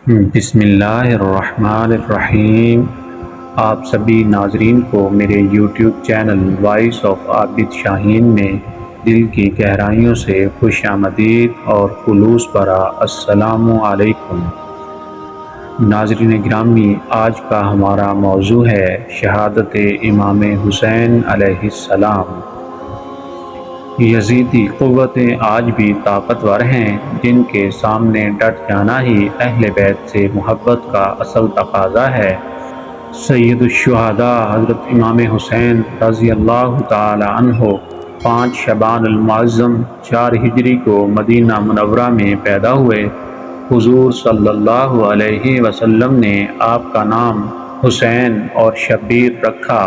بسم اللہ الرحمن الرحیم۔ آپ سبھی ناظرین کو میرے یوٹیوب چینل وائس آف عابد شاہین میں دل کی گہرائیوں سے خوش آمدید اور خلوص بھرا السلام علیکم۔ ناظرین گرامی، آج کا ہمارا موضوع ہے شہادت امام حسین علیہ السلام۔ یزیدی قوتیں آج بھی طاقتور ہیں، جن کے سامنے ڈٹ جانا ہی اہل بیت سے محبت کا اصل تقاضا ہے۔ سید الشہداء حضرت امام حسین رضی اللہ تعالی عنہ 5 شعبان المعظم 4 ہجری کو مدینہ منورہ میں پیدا ہوئے۔ حضور صلی اللہ علیہ وسلم نے آپ کا نام حسین اور شبیر رکھا۔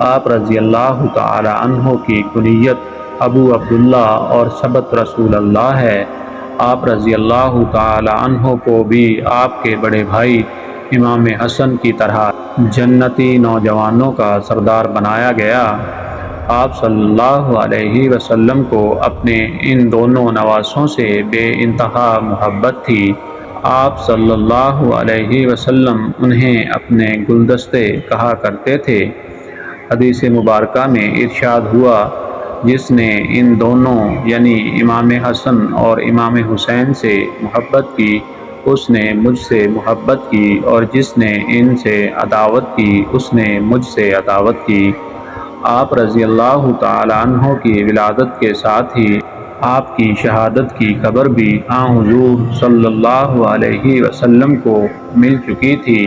آپ رضی اللہ تعالی عنہ کی کنیت ابو عبداللہ اور سبت رسول اللہ ہے۔ آپ رضی اللہ تعالی عنہ کو بھی آپ کے بڑے بھائی امام حسن کی طرح جنتی نوجوانوں کا سردار بنایا گیا۔ آپ صلی اللہ علیہ وسلم کو اپنے ان دونوں نواسوں سے بے انتہا محبت تھی۔ آپ صلی اللہ علیہ وسلم انہیں اپنے گلدستے کہا کرتے تھے۔ حدیث مبارکہ میں ارشاد ہوا، جس نے ان دونوں یعنی امام حسن اور امام حسین سے محبت کی، اس نے مجھ سے محبت کی، اور جس نے ان سے عداوت کی، اس نے مجھ سے عداوت کی۔ آپ رضی اللہ تعالی عنہ کی ولادت کے ساتھ ہی آپ کی شہادت کی خبر بھی حضور صلی اللہ علیہ وسلم کو مل چکی تھی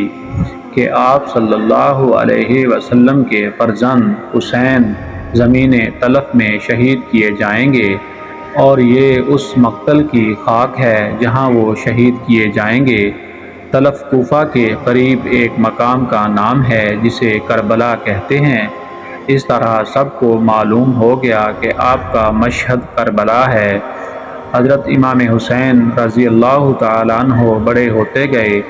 کہ آپ صلی اللہ علیہ وسلم کے فرزند حسین زمین تلف میں شہید کیے جائیں گے، اور یہ اس مقتل کی خاک ہے جہاں وہ شہید کیے جائیں گے۔ تلف کوفہ کے قریب ایک مقام کا نام ہے جسے کربلا کہتے ہیں۔ اس طرح سب کو معلوم ہو گیا کہ آپ کا مشہد کربلا ہے۔ حضرت امام حسین رضی اللہ تعالی عنہ بڑے ہوتے گئے،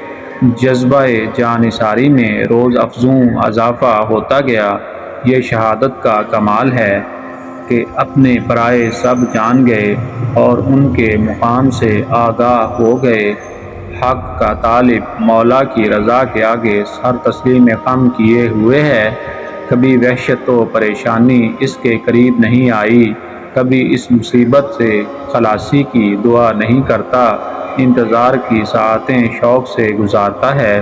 جذبہ جانثاری میں روز افزوں اضافہ ہوتا گیا۔ یہ شہادت کا کمال ہے کہ اپنے پرائے سب جان گئے اور ان کے مقام سے آگاہ ہو گئے۔ حق کا طالب مولا کی رضا کے آگے سر تسلیم خم کیے ہوئے ہے۔ کبھی وحشت و پریشانی اس کے قریب نہیں آئی، کبھی اس مصیبت سے خلاصی کی دعا نہیں کرتا، انتظار کی ساعتیں شوق سے گزارتا ہے۔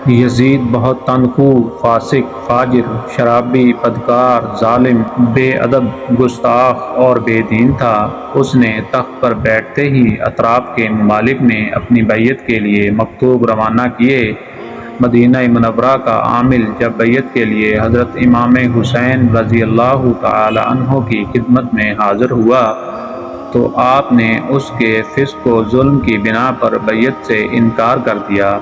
یزید بہت تندخو، فاسق، فاجر، شرابی، بدکار، ظالم، بے ادب، گستاخ اور بے دین تھا۔ اس نے تخت پر بیٹھتے ہی اطراف کے ممالک میں اپنی بیعت کے لیے مکتوب روانہ کیے۔ مدینہ منورہ کا عامل جب بیعت کے لیے حضرت امام حسین رضی اللہ تعالی عنہ کی خدمت میں حاضر ہوا تو آپ نے اس کے فسق و ظلم کی بنا پر بیعت سے انکار کر دیا۔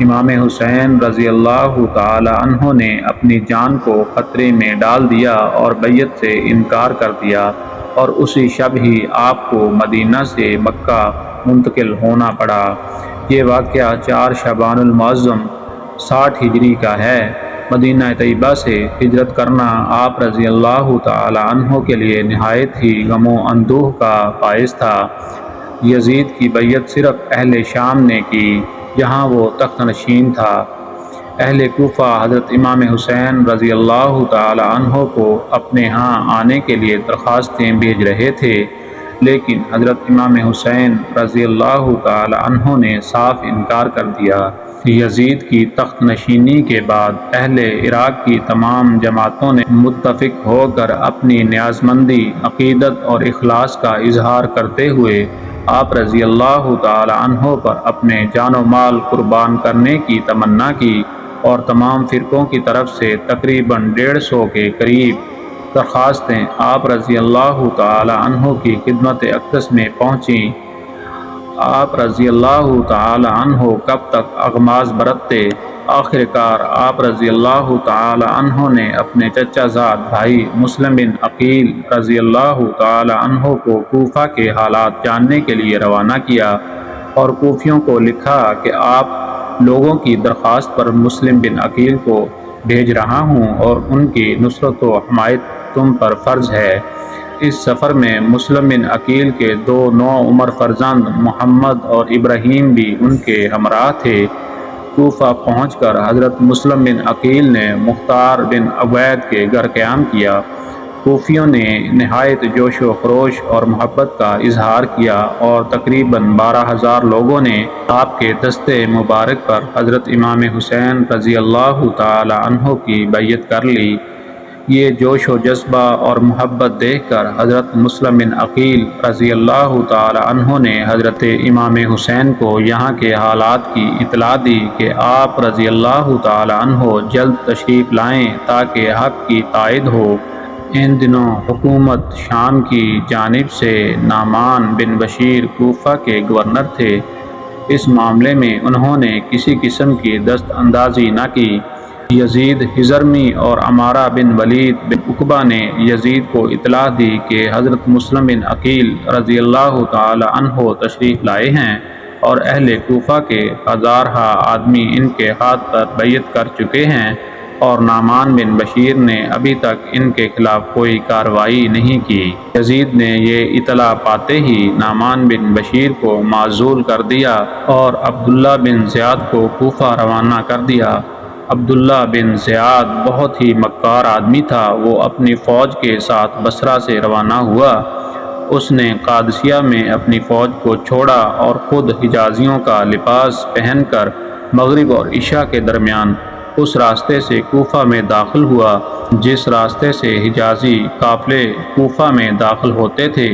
امام حسین رضی اللہ تعالی عنہ نے اپنی جان کو خطرے میں ڈال دیا اور بیعت سے انکار کر دیا، اور اسی شب ہی آپ کو مدینہ سے مکہ منتقل ہونا پڑا۔ یہ واقعہ 4 شعبان المعظم 60 ہجری کا ہے۔ مدینہ طیبہ سے ہجرت کرنا آپ رضی اللہ تعالی عنہ کے لیے نہایت ہی غم و اندوہ کا باعث تھا۔ یزید کی بیعت صرف اہل شام نے کی، جہاں وہ تخت نشین تھا۔ اہل کوفہ حضرت امام حسین رضی اللہ تعالی عنہ کو اپنے ہاں آنے کے لیے درخواستیں بھیج رہے تھے، لیکن حضرت امام حسین رضی اللہ تعالی عنہ نے صاف انکار کر دیا۔ یزید کی تخت نشینی کے بعد اہل عراق کی تمام جماعتوں نے متفق ہو کر اپنی نیازمندی، عقیدت اور اخلاص کا اظہار کرتے ہوئے آپ رضی اللہ تعالی عنہ پر اپنے جان و مال قربان کرنے کی تمنا کی، اور تمام فرقوں کی طرف سے تقریباً 150 کے قریب درخواستیں آپ رضی اللہ تعالی عنہ کی خدمت اقدس میں پہنچیں۔ آپ رضی اللہ تعالی عنہ کب تک اغماض برتتے؟ آخر کار آپ رضی اللہ تعالی عنہ نے اپنے چچا زاد بھائی مسلم بن عقیل رضی اللہ تعالی عنہ کو کوفہ کے حالات جاننے کے لیے روانہ کیا، اور کوفیوں کو لکھا کہ آپ لوگوں کی درخواست پر مسلم بن عقیل کو بھیج رہا ہوں، اور ان کی نصرت و حمایت تم پر فرض ہے۔ اس سفر میں مسلم بن عقیل کے 2 نوعمر فرزند محمد اور ابراہیم بھی ان کے ہمراہ تھے۔ کوفہ پہنچ کر حضرت مسلم بن عقیل نے مختار بن عبید کے گھر قیام کیا۔ کوفیوں نے نہایت جوش و خروش اور محبت کا اظہار کیا اور تقریباً 12,000 لوگوں نے آپ کے دستے مبارک پر حضرت امام حسین رضی اللہ تعالی عنہ کی بیعت کر لی۔ یہ جوش و جذبہ اور محبت دیکھ کر حضرت مسلم بن عقیل رضی اللہ تعالی عنہ نے حضرت امام حسین کو یہاں کے حالات کی اطلاع دی کہ آپ رضی اللہ تعالی عنہ جلد تشریف لائیں تاکہ حق کی تائید ہو۔ ان دنوں حکومت شام کی جانب سے نعمان بن بشیر کوفہ کے گورنر تھے۔ اس معاملے میں انہوں نے کسی قسم کی دست اندازی نہ کی۔ یزید ہضرمی اور عمارہ بن ولید بن عقبہ نے یزید کو اطلاع دی کہ حضرت مسلم بن عقیل رضی اللہ تعالی عنہ تشریف لائے ہیں اور اہل کوفہ کے 1000 آدمی ان کے ہاتھ پر بیعت کر چکے ہیں، اور نعمان بن بشیر نے ابھی تک ان کے خلاف کوئی کارروائی نہیں کی۔ یزید نے یہ اطلاع پاتے ہی نعمان بن بشیر کو معزول کر دیا اور عبداللہ بن زیاد کو کوفہ روانہ کر دیا۔ عبداللہ بن زیاد بہت ہی مکار آدمی تھا۔ وہ اپنی فوج کے ساتھ بصرہ سے روانہ ہوا۔ اس نے قادسیہ میں اپنی فوج کو چھوڑا اور خود حجازیوں کا لباس پہن کر مغرب اور عشاء کے درمیان اس راستے سے کوفہ میں داخل ہوا جس راستے سے حجازی قافلے کوفہ میں داخل ہوتے تھے۔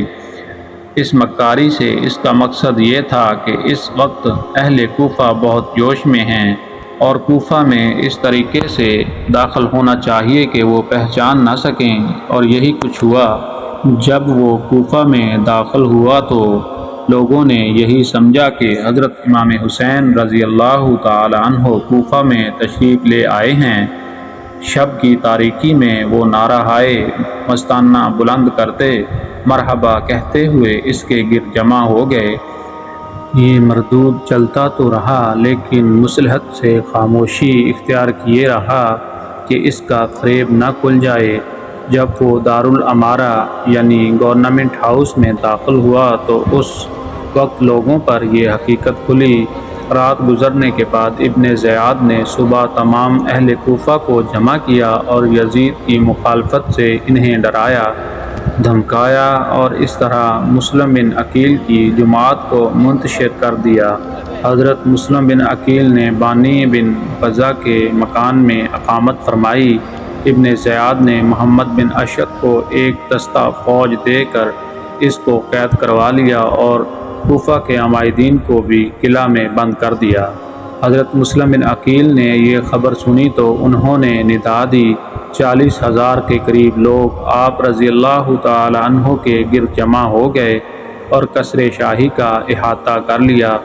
اس مکاری سے اس کا مقصد یہ تھا کہ اس وقت اہل کوفہ بہت جوش میں ہیں اور کوفہ میں اس طریقے سے داخل ہونا چاہیے کہ وہ پہچان نہ سکیں، اور یہی کچھ ہوا۔ جب وہ کوفہ میں داخل ہوا تو لوگوں نے یہی سمجھا کہ حضرت امام حسین رضی اللہ تعالی عنہ کوفہ میں تشریف لے آئے ہیں۔ شب کی تاریکی میں وہ نعرہ مستانہ بلند کرتے مرحبا کہتے ہوئے اس کے گرد جمع ہو گئے۔ یہ مردود چلتا تو رہا لیکن مصلحت سے خاموشی اختیار کیے رہا کہ اس کا فریب نہ کھل جائے۔ جب وہ دارالامارہ یعنی گورنمنٹ ہاؤس میں داخل ہوا تو اس وقت لوگوں پر یہ حقیقت کھلی۔ رات گزرنے کے بعد ابن زیاد نے صبح تمام اہل کوفہ کو جمع کیا اور یزید کی مخالفت سے انہیں ڈرایا، دھمکایا اور اس طرح مسلم بن عقیل کی جماعت کو منتشر کر دیا۔ حضرت مسلم بن عقیل نے بانی بن فضہ کے مکان میں اقامت فرمائی۔ ابن زیاد نے محمد بن اشعث کو ایک دستہ فوج دے کر اس کو قید کروا لیا اور کوفہ کے عمائدین کو بھی قلعہ میں بند کر دیا۔ حضرت مسلم بن عقیل نے یہ خبر سنی تو انہوں نے ندا دی۔ 40,000 کے قریب لوگ آپ رضی اللہ تعالی عنہ کے گرد جمع ہو گئے اور قصر شاہی کا احاطہ کر لیا۔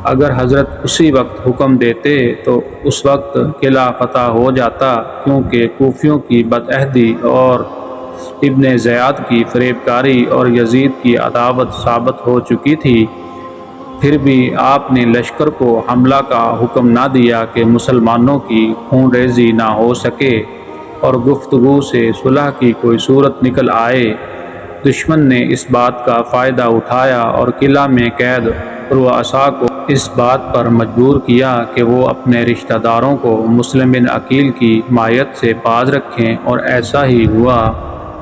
اگر حضرت اسی وقت حکم دیتے تو اس وقت قلعہ فتح ہو جاتا، کیونکہ کوفیوں کی بدعہدی اور ابن زیاد کی فریب کاری اور یزید کی عداوت ثابت ہو چکی تھی۔ پھر بھی آپ نے لشکر کو حملہ کا حکم نہ دیا کہ مسلمانوں کی خون ریزی نہ ہو سکے اور گفتگو سے صلح کی کوئی صورت نکل آئے۔ دشمن نے اس بات کا فائدہ اٹھایا اور قلعہ میں قید رؤساء کو اس بات پر مجبور کیا کہ وہ اپنے رشتہ داروں کو مسلم بن عقیل کی حمایت سے باز رکھیں، اور ایسا ہی ہوا۔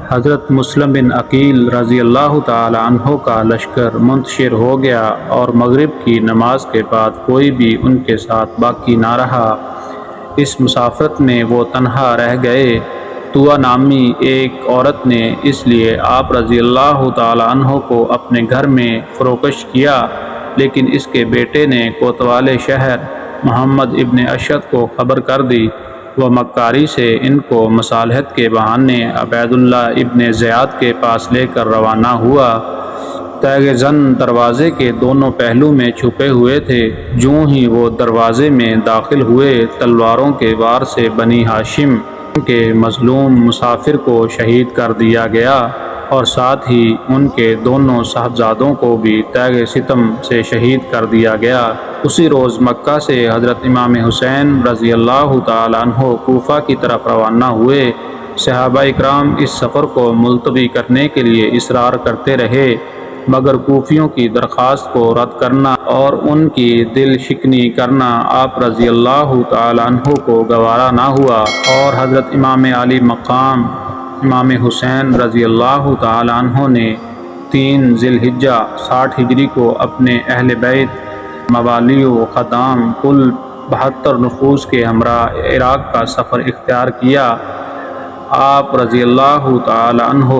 حضرت مسلم بن عقیل رضی اللہ تعالی عنہ کا لشکر منتشر ہو گیا اور مغرب کی نماز کے بعد کوئی بھی ان کے ساتھ باقی نہ رہا۔ اس مسافرت میں وہ تنہا رہ گئے۔ طوع نامی ایک عورت نے اس لیے آپ رضی اللہ تعالی عنہ کو اپنے گھر میں فروکش کیا، لیکن اس کے بیٹے نے کوتوال شہر محمد ابن اشعث کو خبر کر دی۔ وہ مکاری سے ان کو مصالحت کے بہانے عبید اللہ ابن زیاد کے پاس لے کر روانہ ہوا۔ تیغ زن دروازے کے دونوں پہلو میں چھپے ہوئے تھے۔ جوں ہی وہ دروازے میں داخل ہوئے، تلواروں کے وار سے بنی ہاشم کے مظلوم مسافر کو شہید کر دیا گیا اور ساتھ ہی ان کے دونوں صاحبزادوں کو بھی تیغ ستم سے شہید کر دیا گیا۔ اسی روز مکہ سے حضرت امام حسین رضی اللہ تعالی عنہ کوفہ کی طرف روانہ ہوئے۔ صحابہ اکرام اس سفر کو ملتوی کرنے کے لیے اصرار کرتے رہے، مگر کوفیوں کی درخواست کو رد کرنا اور ان کی دل شکنی کرنا آپ رضی اللہ تعالیٰ عنہ کو گوارا نہ ہوا، اور حضرت امام علی مقام امام حسین رضی اللہ تعالیٰ عنہ نے 3 ذی الحجہ 60 ہجری کو اپنے اہل بیت، موالی و خدام کل 72 نفوس کے ہمراہ عراق کا سفر اختیار کیا۔ آپ رضی اللہ تعالی عنہ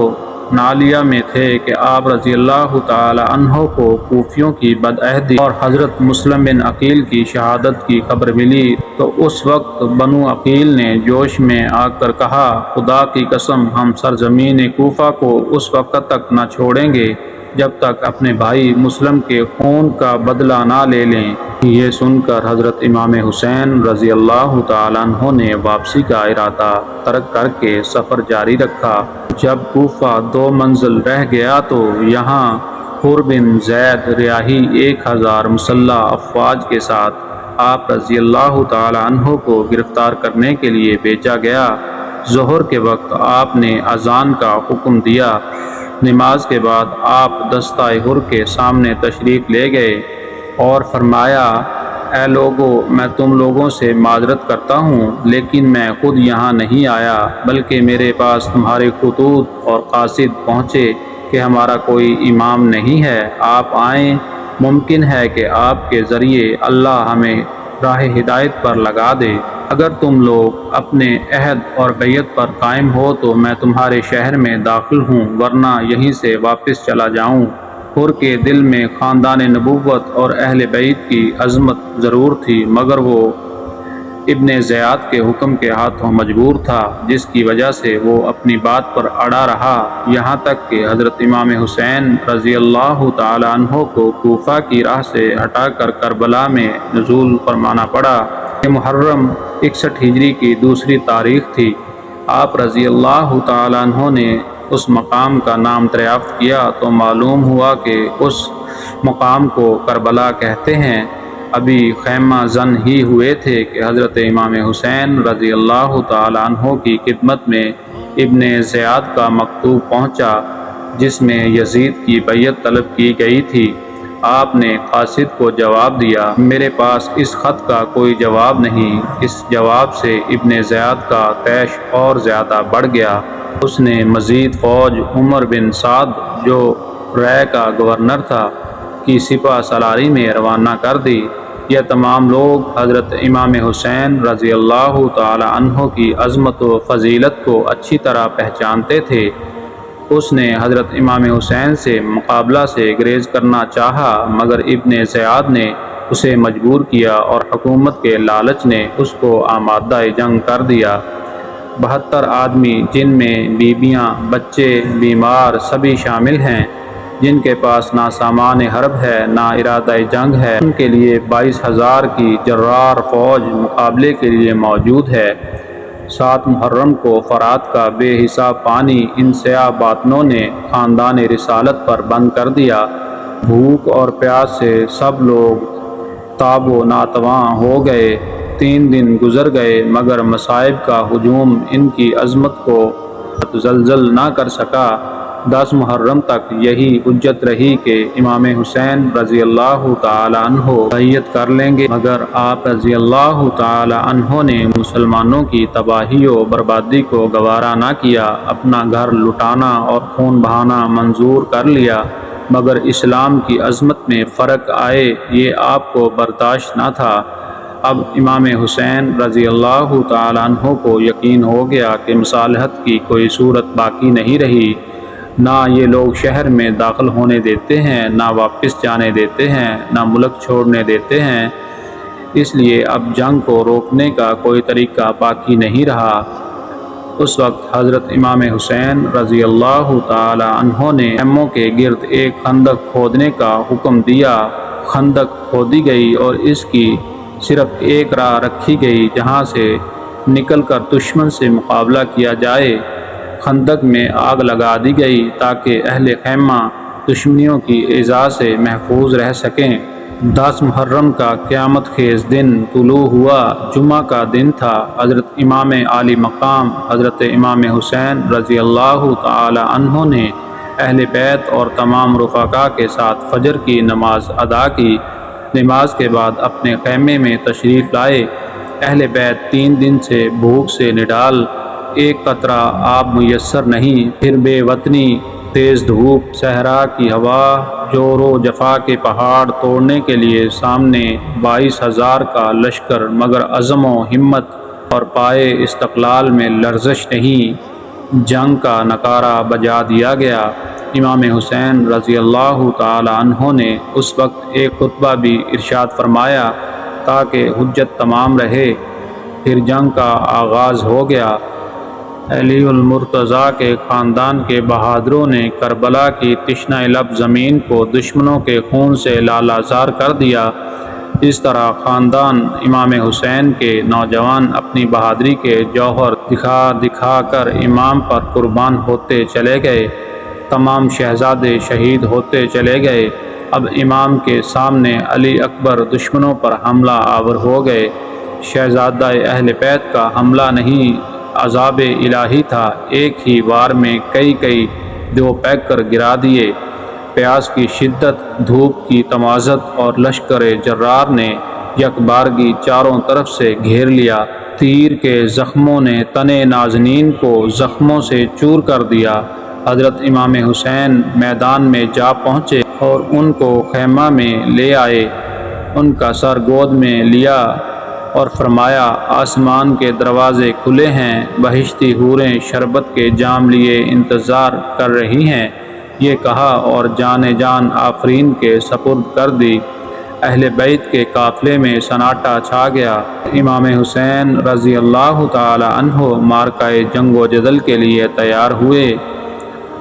نالیہ میں تھے کہ آپ رضی اللہ تعالی عنہ کو کوفیوں کی بدعہدی اور حضرت مسلم بن عقیل کی شہادت کی خبر ملی، تو اس وقت بنو عقیل نے جوش میں آ کر کہا، خدا کی قسم ہم سرزمین کوفہ کو اس وقت تک نہ چھوڑیں گے جب تک اپنے بھائی مسلم کے خون کا بدلہ نہ لے لیں۔ یہ سن کر حضرت امام حسین رضی اللہ تعالیٰ عنہ نے واپسی کا ارادہ ترک کر کے سفر جاری رکھا۔ جب کوفہ 2 منزل رہ گیا تو یہاں حر بن زید ریاحی 1000 مسلح افواج کے ساتھ آپ رضی اللہ تعالیٰ عنہ کو گرفتار کرنے کے لیے بھیجا گیا۔ ظہر کے وقت آپ نے اذان کا حکم دیا۔ نماز کے بعد آپ دستہ حر کے سامنے تشریف لے گئے اور فرمایا، اے لوگو، میں تم لوگوں سے معذرت کرتا ہوں، لیکن میں خود یہاں نہیں آیا، بلکہ میرے پاس تمہارے خطوط اور قاصد پہنچے کہ ہمارا کوئی امام نہیں ہے، آپ آئیں، ممکن ہے کہ آپ کے ذریعے اللہ ہمیں راہ ہدایت پر لگا دے۔ اگر تم لوگ اپنے عہد اور بیعت پر قائم ہو تو میں تمہارے شہر میں داخل ہوں، ورنہ یہیں سے واپس چلا جاؤں۔ حر کے دل میں خاندان نبوت اور اہل بیت کی عظمت ضرور تھی، مگر وہ ابن زیاد کے حکم کے ہاتھوں مجبور تھا، جس کی وجہ سے وہ اپنی بات پر اڑا رہا، یہاں تک کہ حضرت امام حسین رضی اللہ تعالی عنہ کو کوفہ کی راہ سے ہٹا کر کربلا میں نزول فرمانا پڑا۔ یہ محرم 61 ہجری کی دوسری تاریخ تھی۔ آپ رضی اللہ تعالی عنہ نے اس مقام کا نام دریافت کیا تو معلوم ہوا کہ اس مقام کو کربلا کہتے ہیں۔ ابھی خیمہ زن ہی ہوئے تھے کہ حضرت امام حسین رضی اللہ تعالی عنہ کی خدمت میں ابن زیاد کا مکتوب پہنچا، جس میں یزید کی بیعت طلب کی گئی تھی۔ آپ نے قاصد کو جواب دیا، میرے پاس اس خط کا کوئی جواب نہیں۔ اس جواب سے ابن زیاد کا طیش اور زیادہ بڑھ گیا۔ اس نے مزید فوج عمر بن سعد، جو رے کا گورنر تھا، کی سپہ سالاری میں روانہ کر دی۔ یہ تمام لوگ حضرت امام حسین رضی اللہ تعالی عنہ کی عظمت و فضیلت کو اچھی طرح پہچانتے تھے۔ اس نے حضرت امام حسین سے مقابلہ سے گریز کرنا چاہا، مگر ابن زیاد نے اسے مجبور کیا اور حکومت کے لالچ نے اس کو آمادہ جنگ کر دیا۔ 72 آدمی، جن میں بیویاں، بچے، بیمار سبھی شامل ہیں، جن کے پاس نہ سامان حرب ہے نہ ارادہ جنگ ہے، ان کے لیے 22,000 کی جرار فوج مقابلے کے لیے موجود ہے۔ 7 محرم کو فرات کا بے حساب پانی ان سیاہ باطنوں نے خاندان رسالت پر بند کر دیا۔ بھوک اور پیاس سے سب لوگ تاب و ناتواں ہو گئے۔ 3 دن گزر گئے، مگر مصائب کا ہجوم ان کی عظمت کو زلزل نہ کر سکا۔ 10 محرم تک یہی حجت رہی کہ امام حسین رضی اللہ تعالی عنہ بیعت کر لیں گے، مگر آپ رضی اللہ تعالی عنہ نے مسلمانوں کی تباہی و بربادی کو گوارا نہ کیا، اپنا گھر لٹانا اور خون بہانا منظور کر لیا، مگر اسلام کی عظمت میں فرق آئے یہ آپ کو برداشت نہ تھا۔ اب امام حسین رضی اللہ تعالی عنہ کو یقین ہو گیا کہ مصالحت کی کوئی صورت باقی نہیں رہی، نہ یہ لوگ شہر میں داخل ہونے دیتے ہیں، نہ واپس جانے دیتے ہیں، نہ ملک چھوڑنے دیتے ہیں، اس لیے اب جنگ کو روکنے کا کوئی طریقہ باقی نہیں رہا۔ اس وقت حضرت امام حسین رضی اللہ تعالی عنہ نے خیموں کے گرد ایک خندق کھودنے کا حکم دیا۔ خندق کھودی گئی اور اس کی صرف ایک راہ رکھی گئی جہاں سے نکل کر دشمن سے مقابلہ کیا جائے۔ خندق میں آگ لگا دی گئی تاکہ اہل خیمہ دشمنیوں کی ایذا سے محفوظ رہ سکیں۔ 10 محرم کا قیامت خیز دن طلوع ہوا، جمعہ کا دن تھا۔ حضرت امام عالی مقام حضرت امام حسین رضی اللہ تعالی عنہ نے اہل بیت اور تمام رفقا کے ساتھ فجر کی نماز ادا کی۔ نماز کے بعد اپنے خیمے میں تشریف لائے۔ اہل بیت 3 دن سے بھوک سے نڈال، ایک قطرہ آب میسر نہیں، پھر بے وطنی، تیز دھوپ، صحرا کی ہوا، جور و جفا کے پہاڑ توڑنے کے لیے سامنے 22,000 کا لشکر، مگر عزم و ہمت اور پائے استقلال میں لرزش نہیں۔ جنگ کا نعرہ بجا دیا گیا۔ امام حسین رضی اللہ تعالی عنہ نے اس وقت ایک خطبہ بھی ارشاد فرمایا تاکہ حجت تمام رہے۔ پھر جنگ کا آغاز ہو گیا۔ علی المرتضیٰ کے خاندان کے بہادروں نے کربلا کی تشنہ لب زمین کو دشمنوں کے خون سے لالازار کر دیا۔ اس طرح خاندان امام حسین کے نوجوان اپنی بہادری کے جوہر دکھا دکھا کر امام پر قربان ہوتے چلے گئے۔ تمام شہزادے شہید ہوتے چلے گئے۔ اب امام کے سامنے علی اکبر دشمنوں پر حملہ آور ہو گئے۔ شہزادہ اہل بیت کا حملہ نہیں، عذاب الہی تھا۔ ایک ہی وار میں کئی دیو پیک کر گرا دیے۔ پیاس کی شدت، دھوپ کی تمازت اور لشکر جرار نے یک بارگی چاروں طرف سے گھیر لیا۔ تیر کے زخموں نے تنے نازنین کو زخموں سے چور کر دیا۔ حضرت امام حسین میدان میں جا پہنچے اور ان کو خیمہ میں لے آئے، ان کا سر گود میں لیا اور فرمایا آسمان کے دروازے کھلے ہیں، بہشتی حوریں شربت کے جام لیے انتظار کر رہی ہیں، یہ کہا اور جان آفرین کے سپرد کر دی۔ اہل بیت کے قافلے میں سناٹا چھا گیا۔ امام حسین رضی اللہ تعالی عنہ معرکہ جنگ و جدل کے لیے تیار ہوئے۔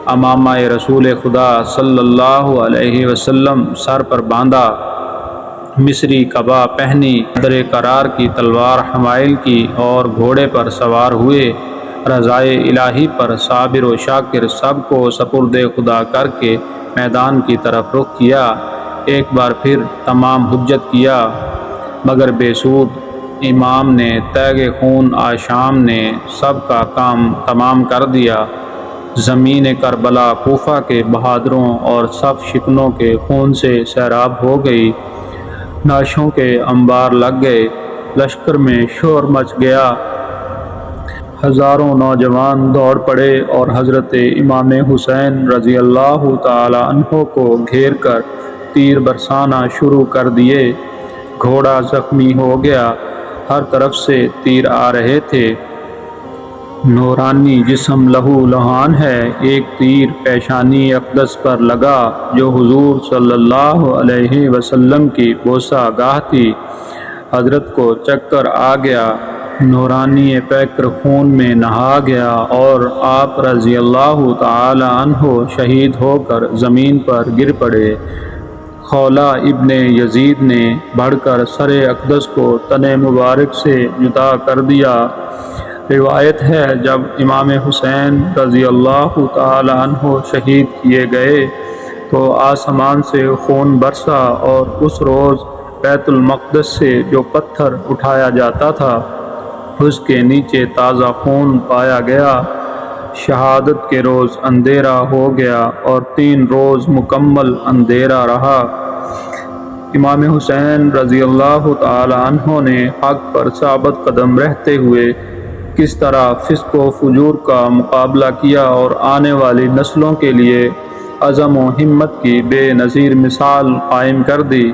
امامہ رسول خدا صلی اللہ علیہ وسلم سر پر باندھا، مصری قبا پہنی، در قرار کی تلوار حمائل کی اور گھوڑے پر سوار ہوئے۔ رضائے الہی پر صابر و شاکر سب کو سپرد خدا کر کے میدان کی طرف رخ کیا۔ ایک بار پھر تمام حجت کیا، مگر بے سود۔ امام نے تیغ خون آشام نے سب کا کام تمام کر دیا۔ زمین کربلا کوفہ کے بہادروں اور صف شکنوں کے خون سے سیراب ہو گئی۔ نعشوں کے انبار لگ گئے، لشکر میں شور مچ گیا۔ ہزاروں نوجوان دوڑ پڑے اور حضرت امام حسین رضی اللہ تعالی عنہ کو گھیر کر تیر برسانا شروع کر دیے۔ گھوڑا زخمی ہو گیا، ہر طرف سے تیر آ رہے تھے۔ نورانی جسم لہو لہان ہے، ایک تیر پیشانی اقدس پر لگا جو حضور صلی اللہ علیہ وسلم کی بوسہ گاہ تھی۔ حضرت کو چکر آ گیا، نورانی پیکر خون میں نہا گیا اور آپ رضی اللہ تعالی عنہ شہید ہو کر زمین پر گر پڑے۔ خولہ ابن یزید نے بڑھ کر سر اقدس کو تن مبارک سے جدا کر دیا۔ روایت ہے جب امام حسین رضی اللہ تعالی عنہ شہید کیے گئے تو آسمان سے خون برسا اور اس روز بیت المقدس سے جو پتھر اٹھایا جاتا تھا اس کے نیچے تازہ خون پایا گیا۔ شہادت کے روز اندھیرا ہو گیا اور 3 روز مکمل اندھیرا رہا۔ امام حسین رضی اللہ تعالی عنہ نے حق پر ثابت قدم رہتے ہوئے کس طرح فسق و فجور کا مقابلہ کیا اور آنے والی نسلوں کے لیے عزم و ہمت کی بے نظیر مثال قائم کر دی۔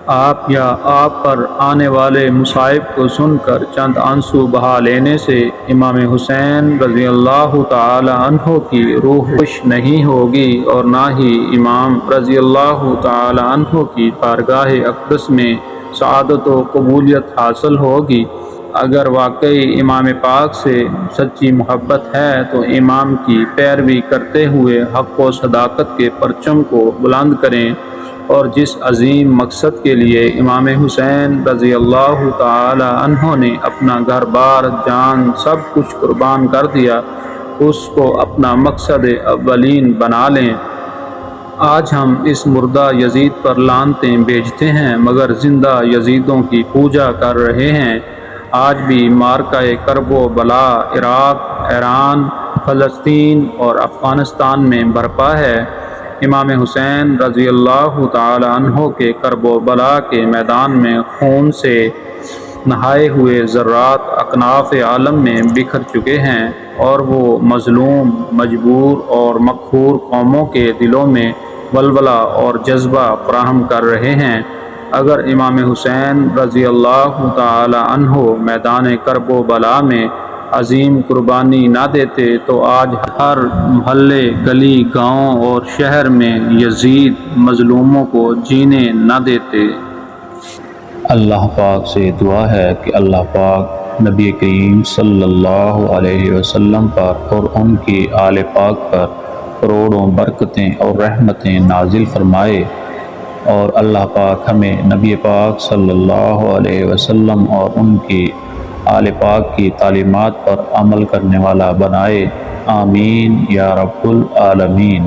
آپ پر آنے والے مصائب کو سن کر چند آنسو بہا لینے سے امام حسین رضی اللہ تعالی عنہ کی روح خوش نہیں ہوگی اور نہ ہی امام رضی اللہ تعالی عنہ کی بارگاہ اقدس میں سعادت و قبولیت حاصل ہوگی۔ اگر واقعی امام پاک سے سچی محبت ہے تو امام کی پیروی کرتے ہوئے حق و صداقت کے پرچم کو بلند کریں اور جس عظیم مقصد کے لیے امام حسین رضی اللہ تعالی عنہ نے اپنا گھر بار جان سب کچھ قربان کر دیا اس کو اپنا مقصد اولین بنا لیں۔ آج ہم اس مردہ یزید پر لعنتیں بھیجتے ہیں مگر زندہ یزیدوں کی پوجا کر رہے ہیں۔ آج بھی مارکہ کرب و بلا عراق، ایران، فلسطین اور افغانستان میں برپا ہے۔ امام حسین رضی اللہ تعالی عنہ کے کرب و بلا کے میدان میں خون سے نہائے ہوئے ذرات اکناف عالم میں بکھر چکے ہیں اور وہ مظلوم، مجبور اور مقہور قوموں کے دلوں میں ولولہ اور جذبہ فراہم کر رہے ہیں۔ اگر امام حسین رضی اللہ تعالی عنہ میدان کرب و بلا میں عظیم قربانی نہ دیتے تو آج ہر محلے، گلی، گاؤں اور شہر میں یزید مظلوموں کو جینے نہ دیتے۔ اللہ پاک سے دعا ہے کہ اللہ پاک نبی کریم صلی اللہ علیہ وسلم پر اور ان کی آل پاک پر کروڑوں برکتیں اور رحمتیں نازل فرمائے، اور اللہ پاک ہمیں نبی پاک صلی اللہ علیہ وسلم اور ان کی آل پاک کی تعلیمات پر عمل کرنے والا بنائے۔ آمین یا رب العالمین۔